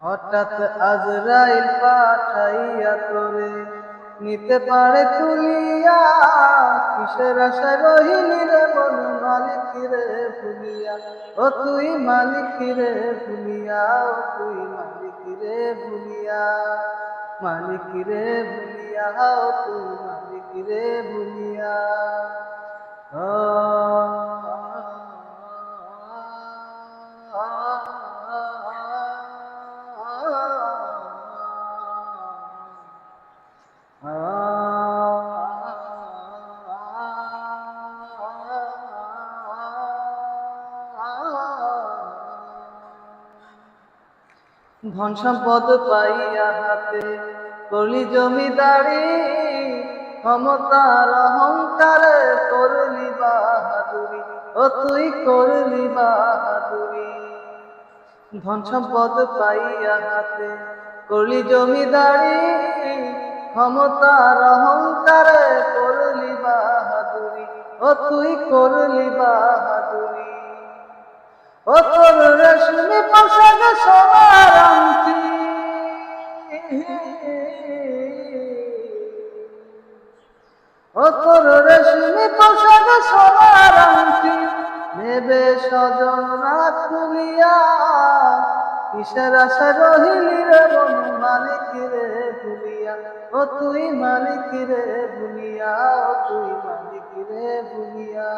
হঠাৎ আজরাইল পাঠাইয়া তোরে নিতে পারে তুলিয়া, কিসের আশা রহিলি রে বল মালিক রে ভুলিয়া। ও তুই মালিক রে ভুলিয়া, ও তুই মালিক রে ভুলিয়া, মালিক রে ভুলিয়া, ও তুই মালিক রে ভুলিয়া। ধন সম্পদ পাইয়া হাতে করলি জমিদারি, ক্ষমতার অহংকারে করলি বাহাদুরি। ও তুই করলি বাহাদুরি। ধন সম্পদ পাইয়া হাতে করলি জমিদারি, ক্ষমতার অহংকারে করলি বাহাদুরি। ও তুই করলি বাহাদুরি। ও তোর রেশমি পোশাক সোনার আংটি, ও তোর রেশমি পোশাক সোনার আংটি, নেবে স্বজনরা খুলিয়া, কিসের আশা রহিলি রে বল মালিক রে ভুলিয়া। ও তুই মালিক রে ভুলিয়া, ও তুই মালিক রে ভুলিয়া,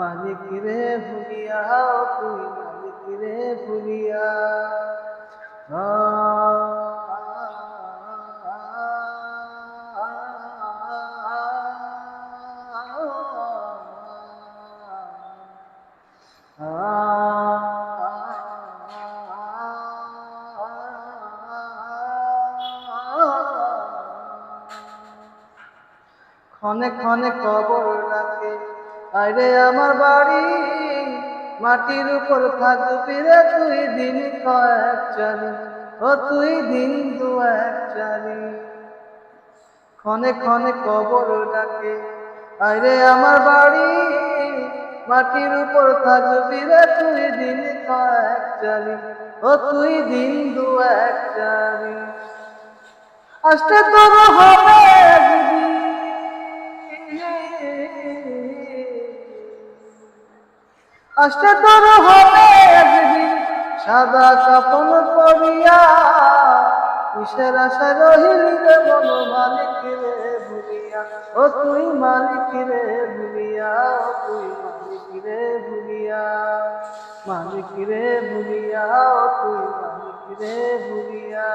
মালিক রে ভুলিয়া, ও তুই মালিক রে ভুলিয়া। ক্ষণে ক্ষণে কবর ডাকে আরে আমার বাড়ি, মাটির উপর থাকবি রে তুই দিন কয়েক চারি। ও তুই দিন দু এক চারি। ক্ষণে ক্ষণে কবর ডাকে আরে আমার বাড়ি, মাটির উপর থাকবি রে তুই দিন কয়েক চারি। ও তুই দিন দু এক চারি। আসতে তোর হবে একদিন, আসতে তোর হবে একদিন সাদা কাপন পরিয়া, কিসের আশা রহিলি রে বল মালিক রে ভুলিয়া। ও তুই মালিক রে ভুলিয়া, ও তুই মালিক রে ভুলিয়া, মালিক রে ভুলিয়া, ও তুই মালিক রে ভুলিয়া।